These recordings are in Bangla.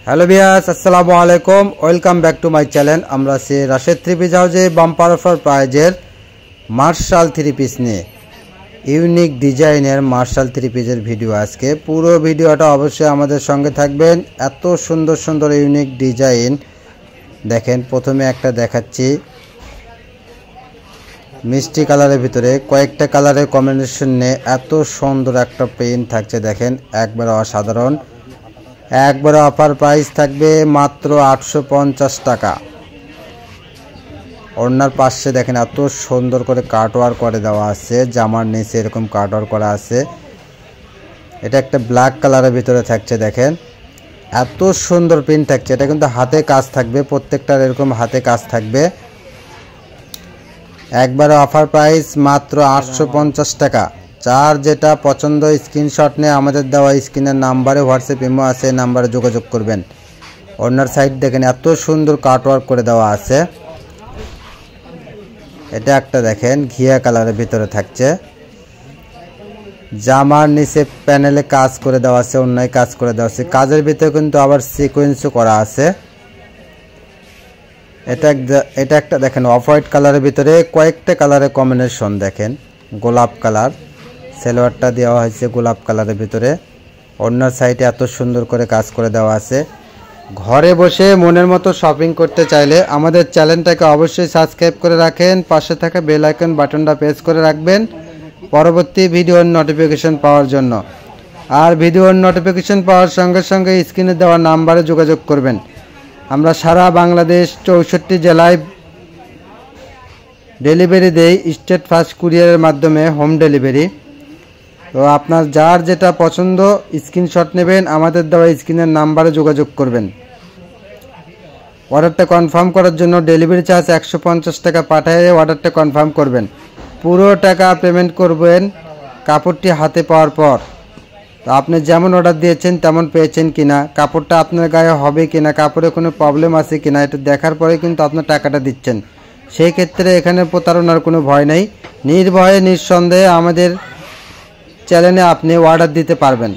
হ্যালো ভিউয়ার্স, আসসালামু আলাইকুম। Welcome back to my channel. আমরা সে রাশেদ থ্রি পিস হাউসে বাম্পার অফার প্রাইজের মার্শাল থ্রি পিস নিয়ে ইউনিক ডিজাইনের মার্শাল থ্রি পিসের ভিডিও। আজকে পুরো ভিডিওটা অবশ্যই আমাদের সঙ্গে থাকবেন। এত সুন্দর সুন্দর ইউনিক ডিজাইন দেখেন। প্রথমে একটা দেখাচ্ছি মিষ্টি কালারের ভিতরে কয়েকটা কালারের কম্বিনেশন নিয়ে এত সুন্দর একটা প্রিন্ট থাকছে দেখেন, একবারে অসাধারণ। একবারে অফার প্রাইস থাকবে মাত্র 850 টাকা। ওড়নার পাশে দেখেন এত সুন্দর করে কাটওয়ার্ক করে দেওয়া আছে, জামার নিচে এরকম কাটওয়ার্ক করা আছে। এটা একটা ব্ল্যাক কালারের ভিতরে থাকছে দেখেন, এত সুন্দর প্রিন্ট থাকছে। এটা কিন্তু হাতে কাজ থাকবে, প্রত্যেকটার এরকম হাতে কাজ থাকবে। একবারে অফার প্রাইস মাত্র 850 টাকা। যার যেটা পছন্দ স্ক্রিনশট নিয়ে আমাদের দেওয়া স্ক্রিনের নাম্বারে হোয়াটসঅ্যাপ ইমো আছে, নাম্বারে যোগাযোগ করবেন। ওড়নার সাইড দেখেন এত সুন্দর কাটওয়ার্ক করে দেওয়া আছে। এটা একটা দেখেন ঘিয়া কালারের ভিতরে থাকছে, জামার নিচে প্যানেলে কাজ করে দেওয়া আছে, অন্যায় কাজ করে দেওয়া আছে। কাজের ভিতরে কিন্তু আবার সিকোয়েন্সও করা আছে। এটা একটা দেখেন অফ হোয়াইট কালারের ভিতরে কয়েকটা কালারের কম্বিনেশন দেখেন। গোলাপ কালার সালোয়ারটা দেওয়া হয়েছে গোলাপ কালারের ভিতরে। ওড়নার সাইডে এত সুন্দর করে কাজ করে দেওয়া আছে। ঘরে বসে মনের মতো শপিং করতে চাইলে আমাদের চ্যানেলটাকে অবশ্যই সাবস্ক্রাইব করে রাখেন, পাশে থাকা বেল আইকন বাটনটা প্রেস করে রাখবেন পরবর্তী ভিডিওর নোটিফিকেশন পাওয়ার জন্য। আর ভিডিওর নোটিফিকেশন পাওয়ার সঙ্গে সঙ্গে স্ক্রিনে দেওয়া নাম্বারে যোগাযোগ করবেন। আমরা সারা বাংলাদেশ 64 জেলায় ডেলিভারি দেই, স্টেট ফাস্ট কুরিয়ারের মাধ্যমে হোম ডেলিভারি। তো আপনার যার যেটা পছন্দ স্ক্রিনশট নেবেন, আমাদের দেওয়া স্ক্রিনের নাম্বারে যোগাযোগ করবেন। অর্ডারটা কনফার্ম করার জন্য ডেলিভারি চার্জ 150 টাকা পাঠিয়ে অর্ডারটা কনফার্ম করবেন। পুরো টাকা পেমেন্ট করবেন কাপড়টি হাতে পাওয়ার পর। তো আপনি যেমন অর্ডার দিয়েছেন তেমন পেয়েছেন কিনা, কাপড়টা আপনার গায়ে হবে কিনা, কাপড়ে কোনো প্রবলেম আছে কিনা, এটা দেখার পরে কিন্তু আপনার টাকাটা দিচ্ছেন। সেই ক্ষেত্রে এখানে প্রতারণার কোনো ভয় নেই। নির্ভয়ে নিঃসন্দেহে আমাদের চ্যানেলে আপনি অর্ডার দিতে পারবেন।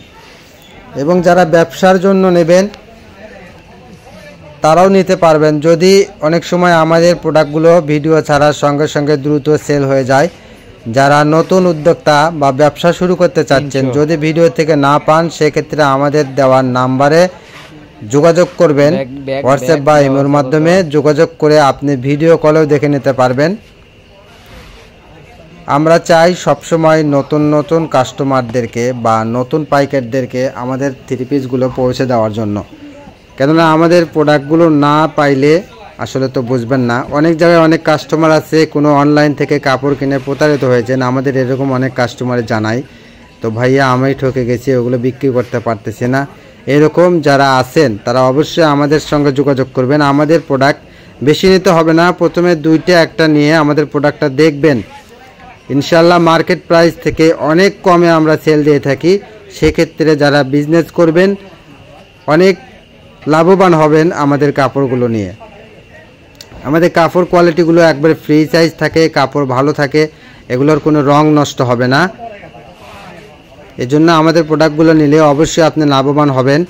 এবং যারা ব্যবসার জন্য নেবেন তারাও নিতে পারবেন। যদি অনেক সময় আমাদের প্রোডাক্টগুলো ভিডিও ছাড়ার সঙ্গে সঙ্গে দ্রুত সেল হয়ে যায়। যারা নতুন উদ্যোক্তা বা ব্যবসা শুরু করতে চাচ্ছেন, যদি ভিডিও থেকে না পান, সেক্ষেত্রে আমাদের দেওয়ার নাম্বারে যোগাযোগ করবেন। হোয়াটসঅ্যাপ বা ইমোর মাধ্যমে যোগাযোগ করে আপনি ভিডিও কলেও দেখে নিতে পারবেন। আমরা চাই সবসময় নতুন নতুন কাস্টমারদেরকে বা নতুন পাইকারদেরকে আমাদের থ্রি পিসগুলো পৌঁছে দেওয়ার জন্য। কেননা আমাদের প্রোডাক্টগুলো না পাইলে আসলে তো বুঝবেন না। অনেক জায়গায় অনেক কাস্টমার আছে কোনো অনলাইন থেকে কাপড় কিনে প্রতারিত হয়েছেন, আমাদের এরকম অনেক কাস্টমারে জানাই, তো ভাইয়া আমি ঠকে গেছি, ওগুলো বিক্রি করতে পারতেছি না। এরকম যারা আছেন তারা অবশ্যই আমাদের সঙ্গে যোগাযোগ করবেন। আমাদের প্রোডাক্ট বেশি নিতে হবে না, প্রথমে দুইটা একটা নিয়ে আমাদের প্রোডাক্টটা দেখবেন। ইনশাল্লাহ মার্কেট প্রাইস থেকে অনেক কমে আমরা সেল দিয়ে থাকি। সেক্ষেত্রে যারা বিজনেস করবেন অনেক লাভবান হবেন আমাদের কাপড়গুলো নিয়ে। আমাদের কাপড় কোয়ালিটিগুলো একবারে ফ্রি সাইজ থাকে, কাপড় ভালো থাকে, এগুলোর কোনো রং নষ্ট হবে না। এজন্য আমাদের প্রোডাক্টগুলো নিলে অবশ্যই আপনি লাভবান হবেন।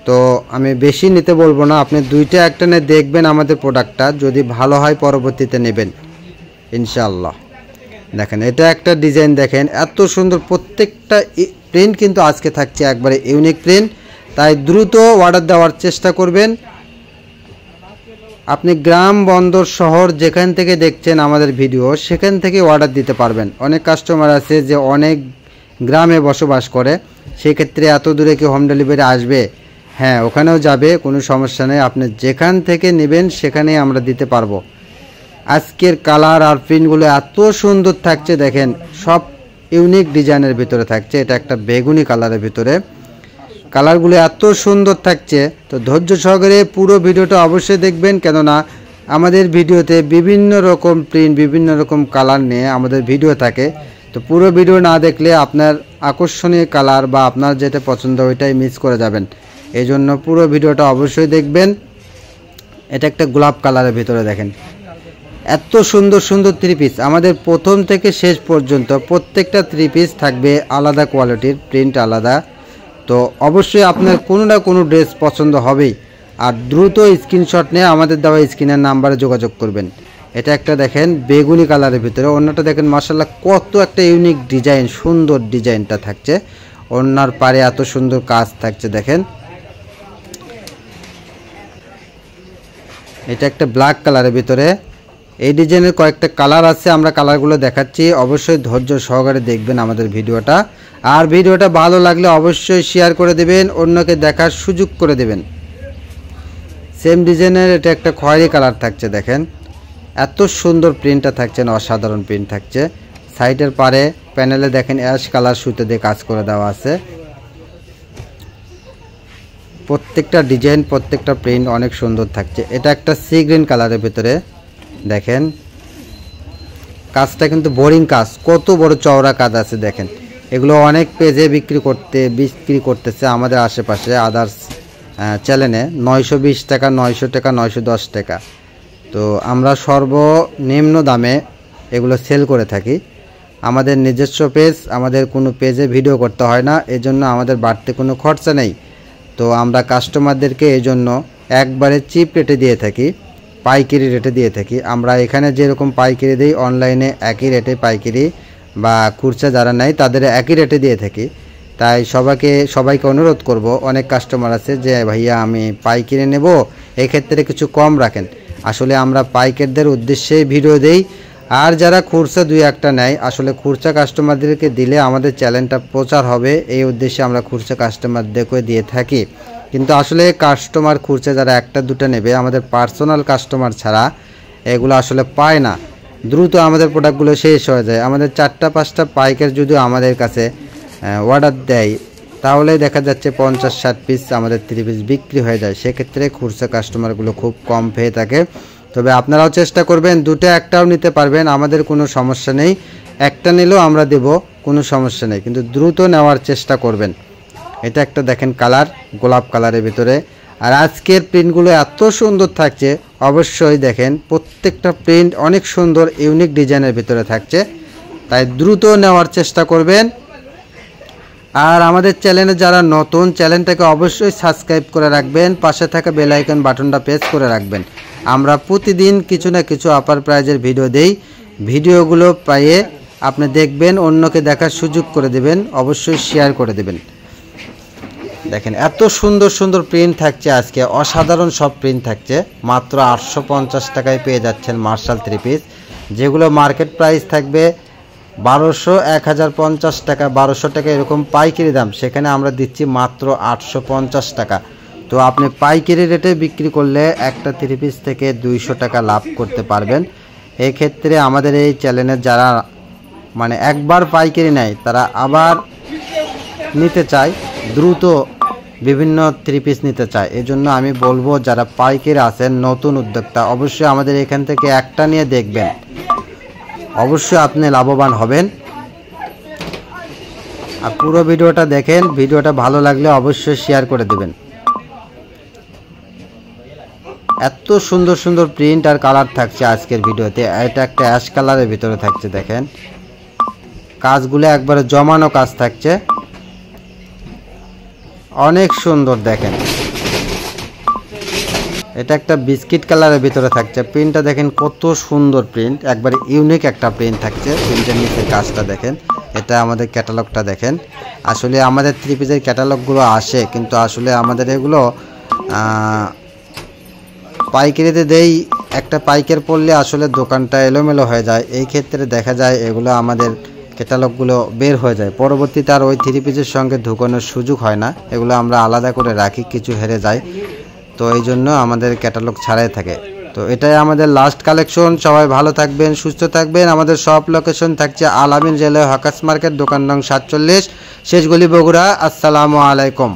তো আমি বেশি নিতে বলবো না, আপনি দুইটা একটা নিয়ে দেখবেন আমাদের প্রোডাক্টটা, যদি ভালো হয় পরবর্তীতে নেবেন ইনশাআল্লাহ। দেখেন এটা একটা ডিজাইন দেখেন, এত সুন্দর। প্রত্যেকটা প্রিন্ট কিন্তু আজকে থাকছে একবারে ইউনিক প্রিন্ট, তাই দ্রুত অর্ডার দেওয়ার চেষ্টা করবেন। আপনি গ্রাম বন্দর শহর যেখান থেকে দেখছেন আমাদের ভিডিও, সেখান থেকে অর্ডার দিতে পারবেন। অনেক কাস্টমার আছে যে অনেক গ্রামে বসবাস করে, সেক্ষেত্রে এত দূরে কি হোম ডেলিভারি আসবে? হ্যাঁ, ওখানেও যাবে, কোনো সমস্যা নেই। আপনি যেখান থেকে নেবেন সেখানেই আমরা দিতে পারবো। আজকের কালার আর প্রিন্টগুলো এত সুন্দর থাকছে দেখেন, সব ইউনিক ডিজাইনের ভিতরে থাকছে। এটা একটা বেগুনি কালারের ভিতরে, কালারগুলো এত সুন্দর থাকছে। তো ধৈর্য সহকারে পুরো ভিডিওটা অবশ্যই দেখবেন, কেননা আমাদের ভিডিওতে বিভিন্ন রকম প্রিন্ট বিভিন্ন রকম কালার নিয়ে আমাদের ভিডিও থাকে। তো পুরো ভিডিও না দেখলে আপনার আকর্ষণীয় কালার বা আপনার যেটা পছন্দ ওইটাই মিস করে যাবেন। এই জন্য পুরো ভিডিওটা অবশ্যই দেখবেন। এটা একটা গোলাপ কালারের ভিতরে দেখেন, এত সুন্দর সুন্দর থ্রি পিস। আমাদের প্রথম থেকে শেষ পর্যন্ত প্রত্যেকটা থ্রি পিস থাকবে আলাদা কোয়ালিটির, প্রিন্ট আলাদা। তো অবশ্যই আপনার কোনো না কোনো ড্রেস পছন্দ হবেই। আর দ্রুত স্ক্রিনশট নিয়ে আমাদের দেওয়া স্ক্রিনের নাম্বারে যোগাযোগ করবেন। এটা একটা দেখেন বেগুনি কালারের ভিতরে, অন্যটা দেখেন মাশাআল্লাহ কত একটা ইউনিক ডিজাইন, সুন্দর ডিজাইনটা থাকছে, অন্যার পারে এত সুন্দর কাজ থাকছে দেখেন। এটা একটা ব্ল্যাক কালারের ভিতরে, এই ডিজাইনের কয়েকটা কালার আছে, আমরা কালারগুলো দেখাচ্ছি, অবশ্যই ধৈর্য সহকারে দেখবেন আমাদের ভিডিওটা। আর ভিডিওটা ভালো লাগলে অবশ্যই শেয়ার করে দেবেন, অন্যকে দেখার সুযোগ করে দেবেন। সেম ডিজাইনের এটা একটা খয়েরি কালার থাকছে দেখেন, এত সুন্দর প্রিন্টটা থাকছে, অসাধারণ প্রিন্ট থাকছে। সাইডের পারে প্যানেলে দেখেন অ্যাশ কালার সুতো দিয়ে কাজ করে দেওয়া আছে। প্রত্যেকটা ডিজাইন প্রত্যেকটা প্রিন্ট অনেক সুন্দর থাকছে। এটা একটা সি গ্রিন কালারের ভিতরে দেখেন, কাজটা কিন্তু বোরিং কাজ, কত বড় চওড়া কাজ আছে দেখেন। এগুলো অনেক পেজে বিক্রি করতেছে আমাদের আশেপাশে আদার্স চ্যানেলে 920 টাকা, 900 টাকা, 910 টাকা। তো আমরা সর্বনিম্ন দামে এগুলো সেল করে থাকি। আমাদের নিজস্ব পেজ, আমাদের কোনো পেজে ভিডিও করতে হয় না, এজন্য আমাদের বাড়তি কোনো খরচা নেই। তো আমরা কাস্টমারদেরকে এজন্য একবারে চিপ রেটে দিয়ে থাকি, পাইকারি রেটে দিয়ে থাকি। আমরা এখানে যেরকম পাইকারি দিই, অনলাইনে একই রেটে পাইকারি বা খুচরা যারা নেয় তাদের একই রেটে দিয়ে থাকি। তাই সবাইকে অনুরোধ করব, অনেক কাস্টমার আছে যে ভাইয়া আমি পাইকারি নেব, এক্ষেত্রে কিছু কম রাখেন। আসলে আমরা পাইকারদের উদ্দেশ্যেই ভিডিও দেই, আর যারা খুচরা দুই একটা নেয়, আসলে খুচরা কাস্টমারদেরকে দিলে আমাদের চ্যানেলটা প্রচার হবে, এই উদ্দেশ্যে আমরা খুচরা কাস্টমারদেরকে দিয়ে থাকি। কিন্তু আসলে কাস্টমার খুচরা যারা একটা দুটো নেবে, আমাদের পার্সোনাল কাস্টমার ছাড়া এগুলো আসলে পায় না, দ্রুত আমাদের প্রোডাক্টগুলো শেষ হয়ে যায়। আমাদের 4-5টা পাইকার যদি আমাদের কাছে অর্ডার দেয়, তাহলে দেখা যাচ্ছে 50-60 পিস আমাদের 3 পিস বিক্রি হয়ে যায়। সেক্ষেত্রে খুচরা কাস্টমারগুলো খুব কম পেয়ে থাকে। তবে আপনারাও চেষ্টা করবেন, দুটো একটাও নিতে পারবেন, আমাদের কোনো সমস্যা নেই, একটা নিলেও আমরা দেব, কোনো সমস্যা নেই, কিন্তু দ্রুত নেওয়ার চেষ্টা করবেন। এটা একটা দেখেন কালার, গোলাপ কালারের ভিতরে। আর আজকের প্রিন্টগুলো এত সুন্দর থাকছে, অবশ্যই দেখেন প্রত্যেকটা প্রিন্ট অনেক সুন্দর ইউনিক ডিজাইনের ভিতরে থাকছে, তাই দ্রুত নেওয়ার চেষ্টা করবেন। আর আমাদের চ্যানেলে যারা নতুন, চ্যানেলটাকে অবশ্যই সাবস্ক্রাইব করে রাখবেন, পাশে থাকা বেল আইকন বাটনটা প্রেস করে রাখবেন। আমরা প্রতিদিন কিছু না কিছু অফার প্রাইজের ভিডিও দেই, ভিডিওগুলো পেয়ে আপনি দেখবেন, অন্যকে দেখার সুযোগ করে দেবেন, অবশ্যই শেয়ার করে দেবেন। দেখেন এত সুন্দর সুন্দর প্রিন্ট থাকছে আজকে, অসাধারণ সব প্রিন্ট থাকছে। মাত্র 850 টাকায় পেয়ে যাচ্ছেন মার্শাল 3 পিস, যেগুলো মার্কেট প্রাইস থাকবে 1200, 1050 টাকা, 1200 টাকা এরকম পাইকারি দাম, সেখানে আমরা দিচ্ছি মাত্র 850 টাকা। তো আপনি পাইকারি রেটে বিক্রি করলে একটা 3 পিস থেকে 200 টাকা লাভ করতে পারবেন। এই ক্ষেত্রে আমাদের এই চ্যানেলের যারা মানে একবার পাইকারি নেয়, তারা আবার নিতে চায়, দ্রুত বিভিন্ন 3 পিস নিতে চায়। এজন্য আমি বলবো, যারা পাইকারি আছেন, নতুন উদ্যোক্তা, অবশ্যই আমাদের এখান থেকে একটা নিয়ে দেখবেন, অবশ্যই আপনি লাভবান হবেন। আর পুরো ভিডিওটা দেখেন, ভিডিওটা ভালো লাগলে অবশ্যই শেয়ার করে দেবেন। এত সুন্দর সুন্দর প্রিন্ট আর কালার থাকছে আজকের ভিডিওতে। এটা একটা অ্যাশ কালারের ভিতরে থাকছে দেখেন, কাজগুলো একবারে জমানো কাজ থাকছে, অনেক সুন্দর দেখেন। এটা একটা বিস্কিট কালারের ভিতরে থাকছে, প্রিন্টটা দেখেন কত সুন্দর প্রিন্ট, একবারে ইউনিক একটা প্রিন্ট থাকছে। প্রিন্টের নিচের কাজটা দেখেন, এটা আমাদের ক্যাটালগটা দেখেন। আসলে আমাদের 3 পিসের ক্যাটালগগুলো আসে, কিন্তু আসলে আমাদের এগুলো পাইকারিতে দেই, একটা পাইকার পড়লে আসলে দোকানটা এলোমেলো হয়ে যায়। এই ক্ষেত্রে দেখা যায় এগুলো আমাদের ক্যাটালগগুলো বের হয়ে যায়, পরবর্তীতে আর ওই 3 পিসের সঙ্গে ঢুকানোর সুযোগ হয় না, এগুলো আমরা আলাদা করে রাখি, কিছু হেরে যায়। তো এই জন্য আমাদের ক্যাটালগ ছাড়াই থাকে। তো এটাই আমাদের লাস্ট কালেকশন। সবাই ভালো থাকবেন, সুস্থ থাকবেন। আমাদের সব লোকেশন থাকছে আল আমিন রেলওয়ে হকার্স মার্কেট, দোকান নং 47, শেষগলি, বগুড়া। আসসালামু আলাইকুম।